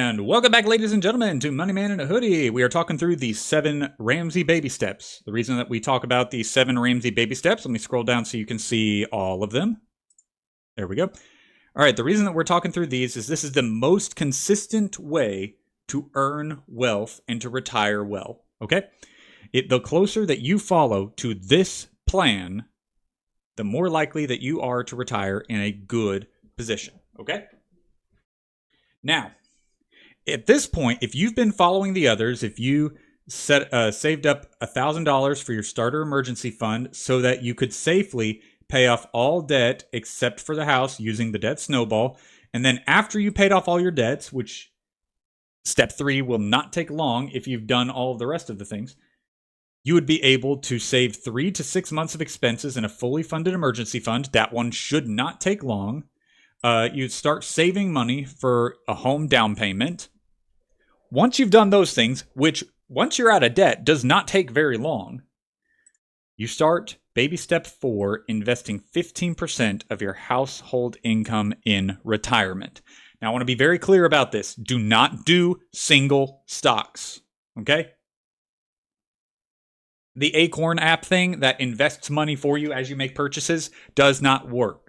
And welcome back, ladies and gentlemen, to Money Man in a Hoodie. We are talking through the 7 Ramsey baby steps. The reason that we talk about the 7 Ramsey baby steps, let me scroll down so you can see all of them. There we go. All right, the reason that we're talking through these is this is the most consistent way to earn wealth and to retire well, okay? The closer that you follow to this plan, the more likely that you are to retire in a good position, okay? Now, at this point, if you've been following the others, if you saved up $1,000 for your starter emergency fund so that you could safely pay off all debt except for the house using the debt snowball, and then after you paid off all your debts, which step 3 will not take long if you've done all of the rest of the things, you would be able to save 3 to 6 months of expenses in a fully funded emergency fund. That one should not take long. You'd start saving money for a home down payment. Once you've done those things, which once you're out of debt does not take very long, you start baby step 4, investing 15% of your household income in retirement. Now, I want to be very clear about this. Do not do single stocks, okay? The Acorn app thing that invests money for you as you make purchases does not work.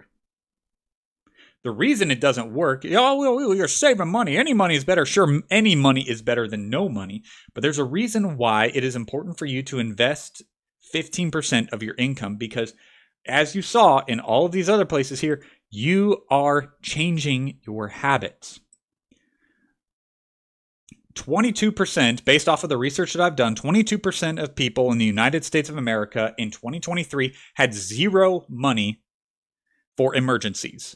The reason it doesn't work, you're saving money. Any money is better. Sure, any money is better than no money. But there's a reason why it is important for you to invest 15% of your income, because as you saw in all of these other places here, you are changing your habits. 22%, based off of the research that I've done, 22% of people in the United States of America in 2023 had zero money for emergencies.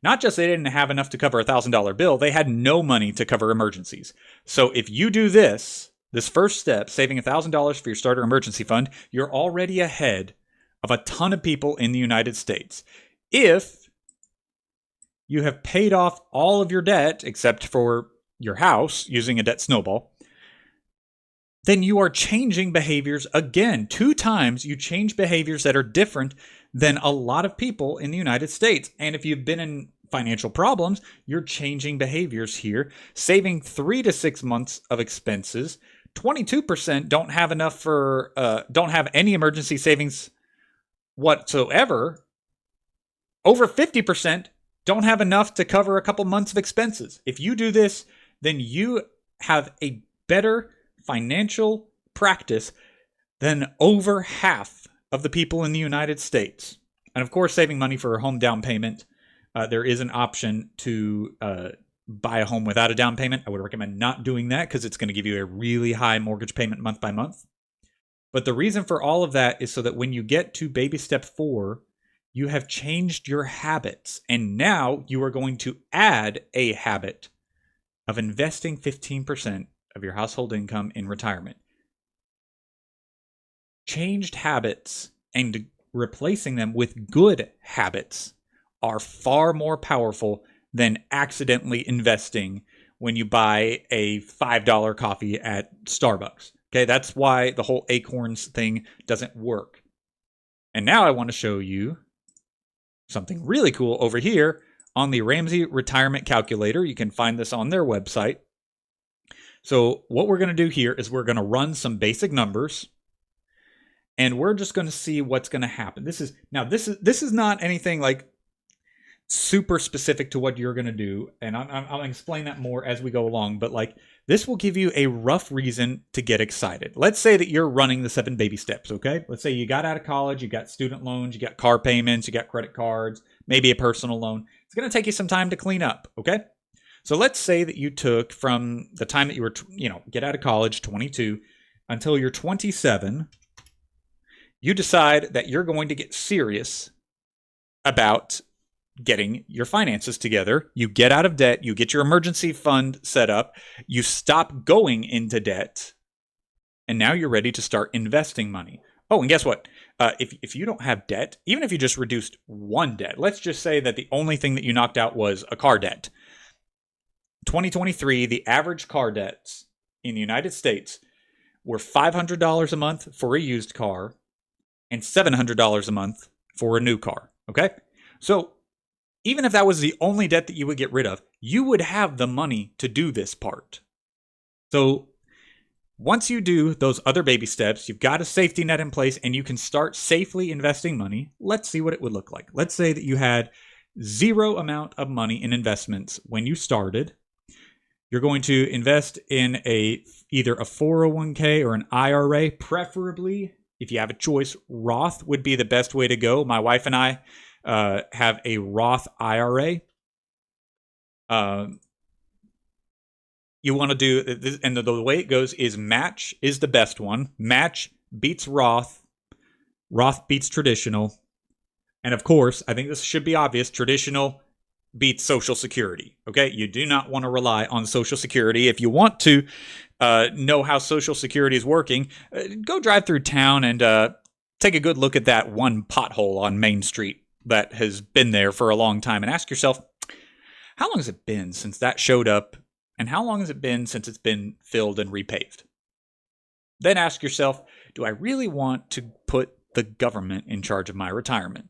Not just they didn't have enough to cover a $1,000 bill, they had no money to cover emergencies. So if you do this first step, saving $1,000 for your starter emergency fund, you're already ahead of a ton of people in the United States. If you have paid off all of your debt, except for your house using a debt snowball, then you are changing behaviors again. 2 times you change behaviors that are different than a lot of people in the United States. And if you've been in financial problems, you're changing behaviors here, saving 3 to 6 months of expenses. 22% don't have enough for, don't have any emergency savings whatsoever. Over 50% don't have enough to cover a couple months of expenses. If you do this, then you have a better financial practice than over half of the people in the United States. And of course, saving money for a home down payment. There is an option to buy a home without a down payment. I would recommend not doing that because it's going to give you a really high mortgage payment month by month. But the reason for all of that is so that when you get to baby step 4, you have changed your habits. And now you are going to add a habit of investing 15% of your household income in retirement. Changed habits and replacing them with good habits are far more powerful than accidentally investing when you buy a $5 coffee at Starbucks. Okay, that's why the whole Acorns thing doesn't work. And now I want to show you something really cool over here on the Ramsey Retirement Calculator. You can find this on their website. So what we're going to do here is we're going to run some basic numbers, and we're just going to see what's going to happen. This is not anything like super specific to what you're going to do, and I'll explain that more as we go along, but like this will give you a rough reason to get excited. Let's say that you're running the 7 baby steps, okay? Let's say you got out of college, you got student loans, you got car payments, you got credit cards, maybe a personal loan. It's going to take you some time to clean up, okay? So let's say that you took from the time that you were, get out of college, 22, until you're 27, you decide that you're going to get serious about getting your finances together. You get out of debt, you get your emergency fund set up, you stop going into debt, and now you're ready to start investing money. Oh, and guess what? If you don't have debt, even if you just reduced one debt, let's just say that the only thing that you knocked out was a car debt. 2023, the average car debts in the United States were $500 a month for a used car and $700 a month for a new car, okay? So even if that was the only debt that you would get rid of, you would have the money to do this part. So once you do those other baby steps, you've got a safety net in place and you can start safely investing money. Let's see what it would look like. Let's say that you had zero amount of money in investments when you started. You're going to invest in either a 401k or an IRA, preferably. If you have a choice, Roth would be the best way to go. My wife and I have a Roth IRA. You want to do this, and the way it goes is match is the best one. Match beats Roth. Roth beats traditional. And of course, I think this should be obvious, traditional beats Social Security. Okay? You do not want to rely on Social Security. If you want to know how Social Security is working, go drive through town and take a good look at that one pothole on Main Street that has been there for a long time and ask yourself, how long has it been since that showed up? And how long has it been since it's been filled and repaved? Then ask yourself, do I really want to put the government in charge of my retirement?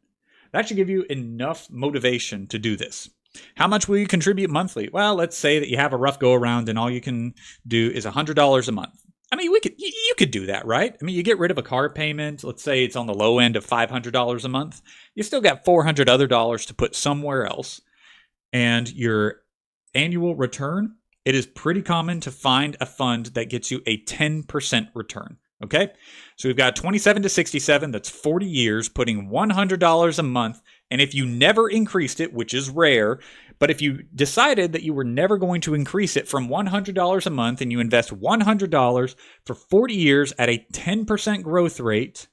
That should give you enough motivation to do this. How much will you contribute monthly? Well, let's say that you have a rough go around and all you can do is $100 a month. I mean, you could do that, right? I mean, you get rid of a car payment. Let's say it's on the low end of $500 a month. You still got $400 other dollars to put somewhere else. And your annual return, it is pretty common to find a fund that gets you a 10% return. Okay, so we've got 27 to 67. That's 40 years, putting $100 a month. And if you never increased it, which is rare, but if you decided that you were never going to increase it from $100 a month and you invest $100 for 40 years at a 10% growth rate,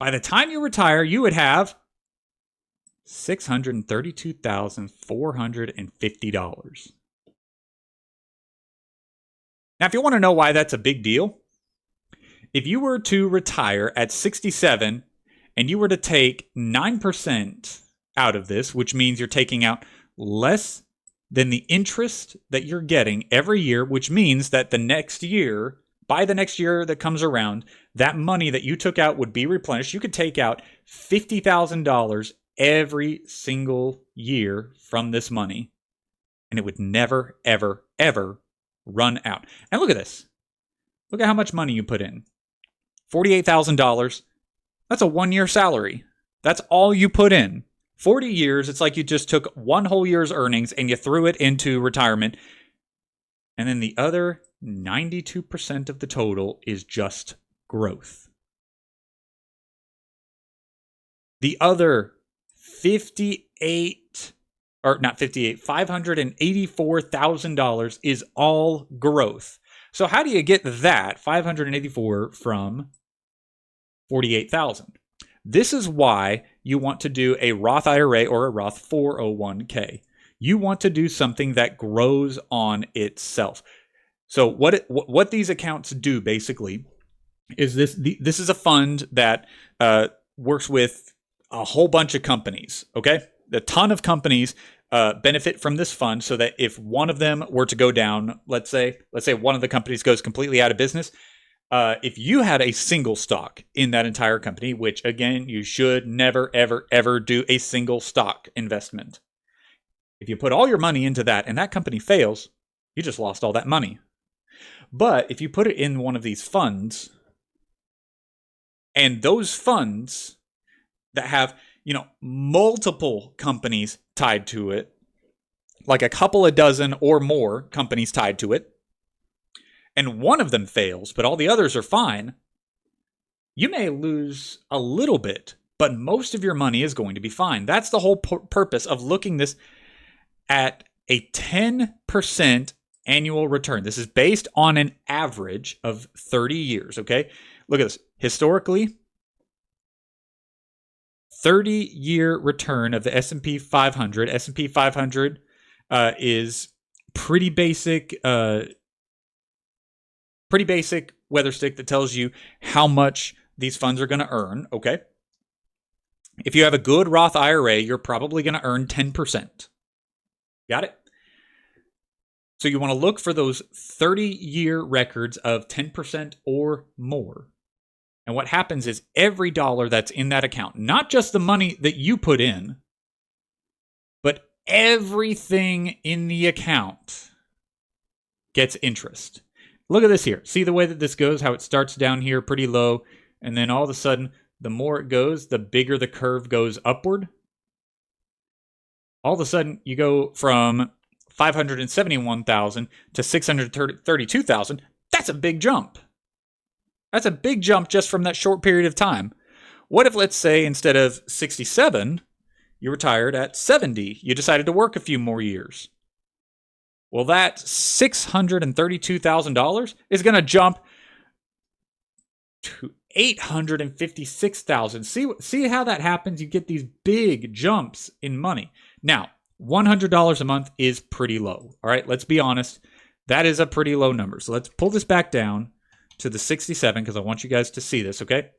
by the time you retire, you would have $632,450. Now, if you want to know why that's a big deal, if you were to retire at 67 and you were to take 9% out of this, which means you're taking out less than the interest that you're getting every year, which means that the next year, by the next year that comes around, that money that you took out would be replenished. You could take out $50,000 every single year from this money, and it would never, ever, ever run out. And look at this. Look at how much money you put in. $48,000. That's a 1-year salary. That's all you put in. 40 years, it's like you just took one whole year's earnings and you threw it into retirement. And then the other 92% of the total is just growth. The other $584,000 is all growth. So how do you get that 584 from 48,000? This is why you want to do a Roth IRA or a Roth 401k. You want to do something that grows on itself. So what these accounts do basically is this is a fund that works with a whole bunch of companies, okay? A ton of companies benefit from this fund, so that if one of them were to go down, let's say one of the companies goes completely out of business, if you had a single stock in that entire company, which again, you should never, ever, ever do a single stock investment. If you put all your money into that and that company fails, you just lost all that money. But if you put it in one of these funds, and those funds that have, multiple companies tied to it, like a couple of dozen or more companies tied to it, and one of them fails, but all the others are fine, you may lose a little bit, but most of your money is going to be fine. That's the whole purpose of looking this at a 10% annual return. This is based on an average of 30 years, okay? Look at this. Historically, 30-year return of the S&P 500. S&P 500 is pretty basic weather stick that tells you how much these funds are going to earn, okay? If you have a good Roth IRA, you're probably going to earn 10%. Got it? So you want to look for those 30-year records of 10% or more. And what happens is every dollar that's in that account, not just the money that you put in, everything in the account gets interest. Look at this here. See the way that this goes, how it starts down here pretty low, and then all of a sudden, the more it goes, the bigger the curve goes upward. All of a sudden, you go from 571,000 to 632,000. That's a big jump. That's a big jump just from that short period of time. What if, let's say, instead of 67, you retired at 70? You decided to work a few more years. Well, that $632,000 is going to jump to $856,000. See how that happens? You get these big jumps in money. Now, $100 a month is pretty low. All right, let's be honest. That is a pretty low number. So let's pull this back down to the 67 because I want you guys to see this, okay?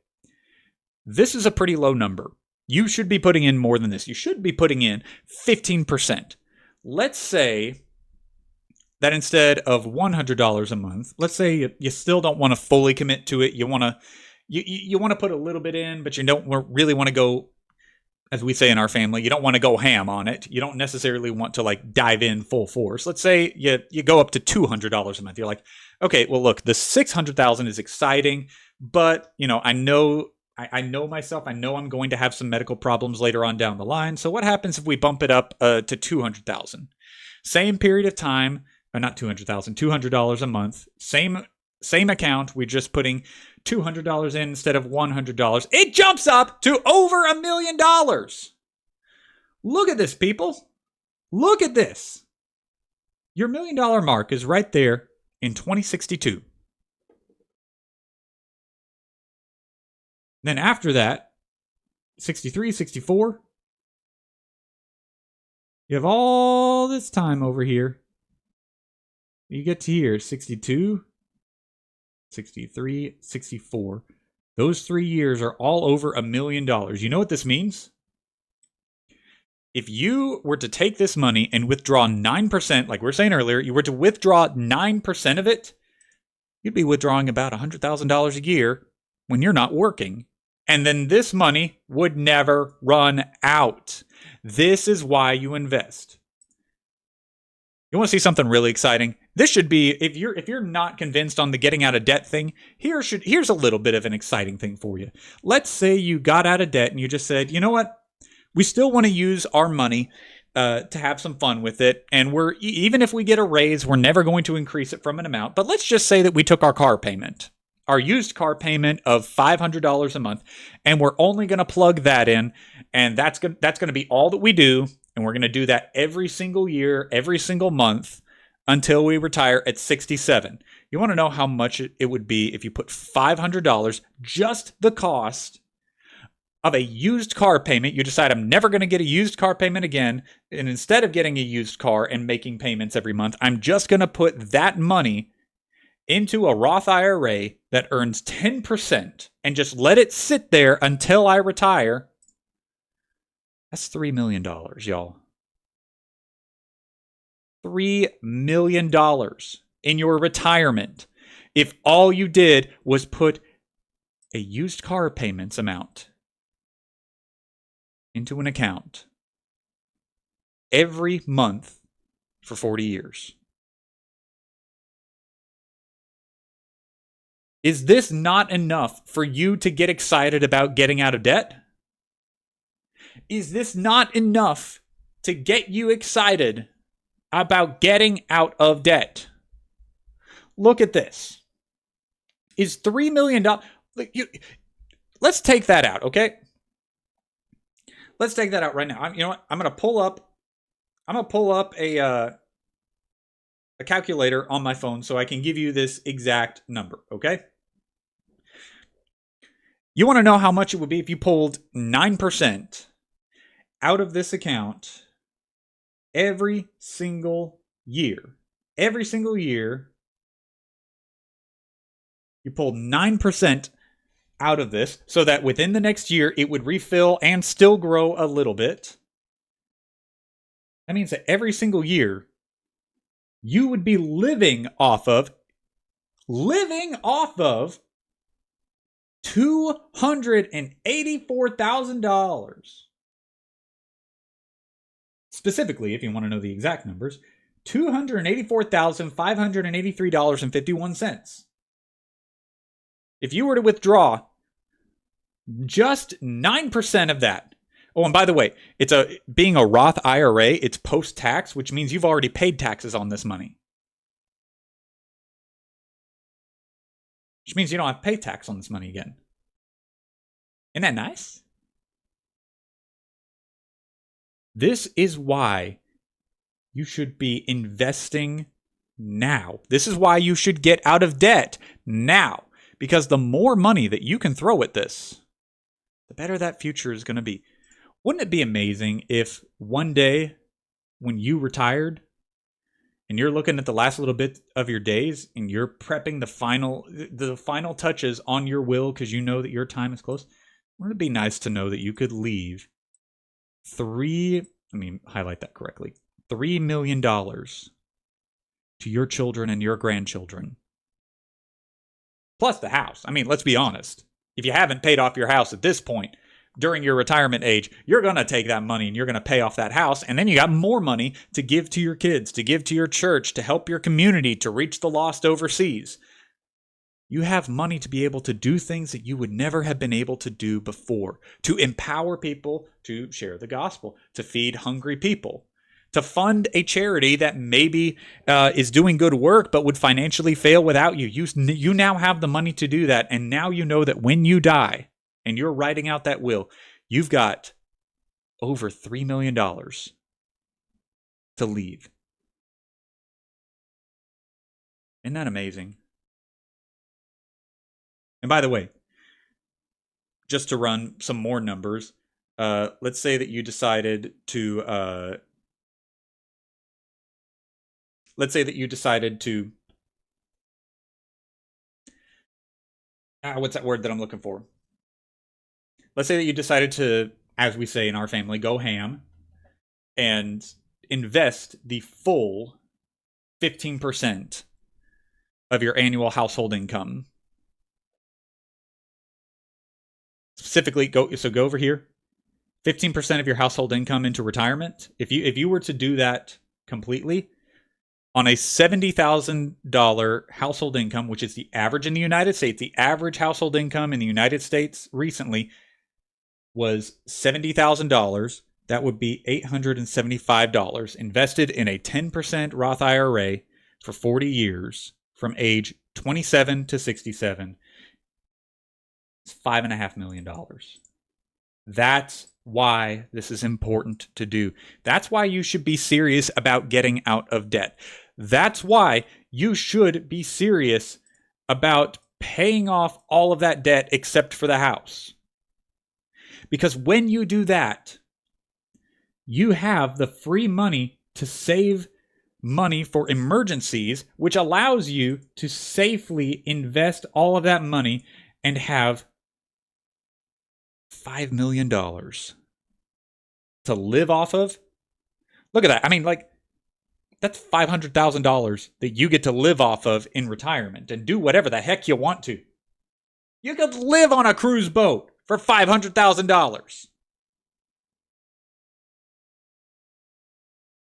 This is a pretty low number. You should be putting in more than this. You should be putting in 15%. Let's say that instead of $100 a month, let's say you still don't want to fully commit to it. You want to put a little bit in, but you don't really want to go, as we say in our family, you don't want to go ham on it. You don't necessarily want to like dive in full force. Let's say you go up to $200 a month. You're like, okay, well, look, the $600,000 is exciting, but I know myself. I know I'm going to have some medical problems later on down the line. So what happens if we bump it up to $200,000? Same period of time, or not $200,000, $200 a month. Same account. We're just putting $200 in instead of $100. It jumps up to over $1 million. Look at this, people. Look at this. Your $1 million mark is right there in 2062. Then after that, 63, 64, you have all this time over here. You get to here, 62, 63, 64. Those 3 years are all over $1 million. You know what this means? If you were to take this money and withdraw 9%, like we were saying earlier, you were to withdraw 9% of it, you'd be withdrawing about $100,000 a year when you're not working. And then this money would never run out. This is why you invest. You want to see something really exciting? This should be, if you're not convinced on the getting out of debt thing, here's a little bit of an exciting thing for you. Let's say you got out of debt and you just said, you know what? We still want to use our money to have some fun with it. And even if we get a raise, we're never going to increase it from an amount. But let's just say that we took our car payment, our used car payment of $500 a month, and we're only going to plug that in, and that's going to be all that we do, and we're going to do that every single year, every single month, until we retire at 67. You want to know how much it would be if you put $500, just the cost of a used car payment. You decide, I'm never going to get a used car payment again, and instead of getting a used car and making payments every month, I'm just going to put that money into a Roth IRA that earns 10% and just let it sit there until I retire. That's $3 million, y'all. $3 million in your retirement if all you did was put a used car payments amount into an account every month for 40 years. Is this not enough for you to get excited about getting out of debt? Is this not enough to get you excited about getting out of debt? Look at this. Is $3 million... Let's take that out, okay? Let's take that out right now. You know what? I'm going to pull up a calculator on my phone so I can give you this exact number, okay? You want to know how much it would be if you pulled 9% out of this account every single year. Every single year, you pulled 9% out of this so that within the next year, it would refill and still grow a little bit. That means that every single year, you would be living off of $284,000. specifically, if you want to know the exact numbers, $284,583.51. If you were to withdraw just 9% of that. Oh, and by the way, being a Roth IRA, it's post-tax, which means you've already paid taxes on this money. Which means you don't have to pay tax on this money again. Isn't that nice? This is why you should be investing now. This is why you should get out of debt now. Because the more money that you can throw at this, the better that future is going to be. Wouldn't it be amazing if one day when you retired and you're looking at the last little bit of your days and you're prepping the final touches on your will because you know that your time is close? Wouldn't it be nice to know that you could leave $3 million to your children and your grandchildren? Plus the house. I mean, let's be honest. If you haven't paid off your house at this point, during your retirement age, you're going to take that money and you're going to pay off that house. And then you got more money to give to your kids, to give to your church, to help your community, to reach the lost overseas. You have money to be able to do things that you would never have been able to do before, to empower people to share the gospel, to feed hungry people, to fund a charity that maybe is doing good work but would financially fail without you. You now have the money to do that, and now you know that when you die and you're writing out that will, you've got over $3 million to leave. Isn't that amazing? And by the way, just to run some more numbers, let's say that you decided to what's that word that I'm looking for? Let's say that you decided to, as we say in our family, go ham and invest the full 15% of your annual household income. Specifically, go over here. 15% of your household income into retirement. If you were to do that completely, on a $70,000 household income, which is the average in the United States, the average household income in the United States recently was $70,000. That would be $875 invested in a 10% Roth IRA for 40 years from age 27 to 67. It's $5.5 million. That's why this is important to do. That's why you should be serious about getting out of debt. That's why you should be serious about paying off all of that debt except for the house. Because when you do that, you have the free money to save money for emergencies, which allows you to safely invest all of that money and have $5 million to live off of. Look at that. I mean, like, that's $500,000 that you get to live off of in retirement and do whatever the heck you want to. You could live on a cruise boat for $500,000.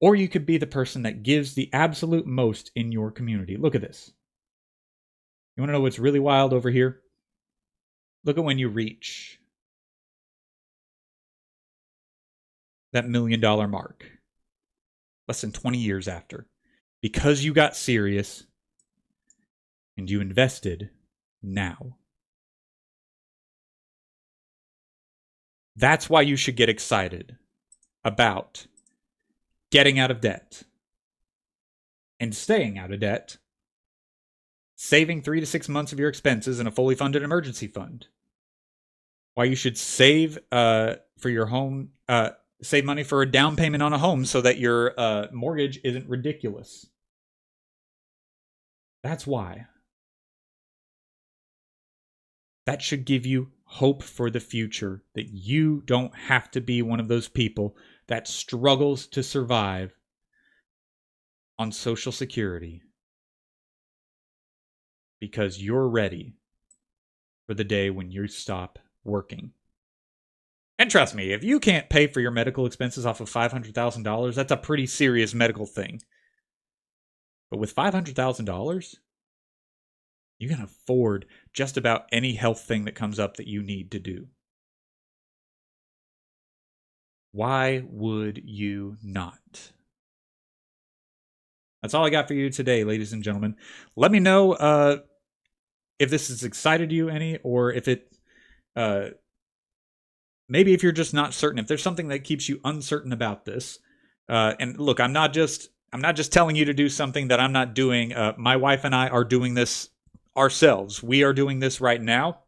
Or you could be the person that gives the absolute most in your community. Look at this. You want to know what's really wild over here? Look at when you reach that $1 million mark. Less than 20 years after. Because you got serious and you invested now. That's why you should get excited about getting out of debt and staying out of debt, saving 3 to 6 months of your expenses in a fully funded emergency fund. Why you should save for your home, save money for a down payment on a home so that your mortgage isn't ridiculous. That's why. That should give you hope for the future, that you don't have to be one of those people that struggles to survive on Social Security because you're ready for the day when you stop working. And trust me, if you can't pay for your medical expenses off of $500,000, that's a pretty serious medical thing. But with $500,000, you can afford just about any health thing that comes up that you need to do. Why would you not? That's all I got for you today, ladies and gentlemen. Let me know if this has excited you any, or if it maybe if you're just not certain, if there's something that keeps you uncertain about this. And look, I'm not just telling you to do something that I'm not doing. My wife and I are doing this ourselves. We are doing this right now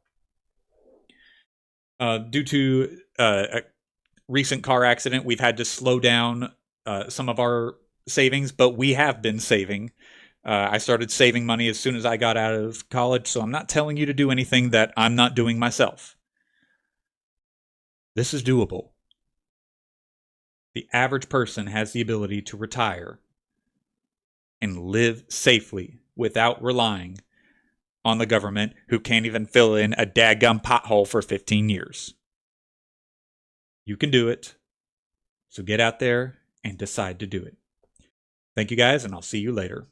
due to a recent car accident. We've had to slow down some of our savings, but we have been saving. I started saving money as soon as I got out of college, so I'm not telling you to do anything that I'm not doing myself. This is doable. The average person has the ability to retire and live safely without relying on the government, who can't even fill in a daggum pothole for 15 years. You can do it. So get out there and decide to do it. Thank you guys, and I'll see you later.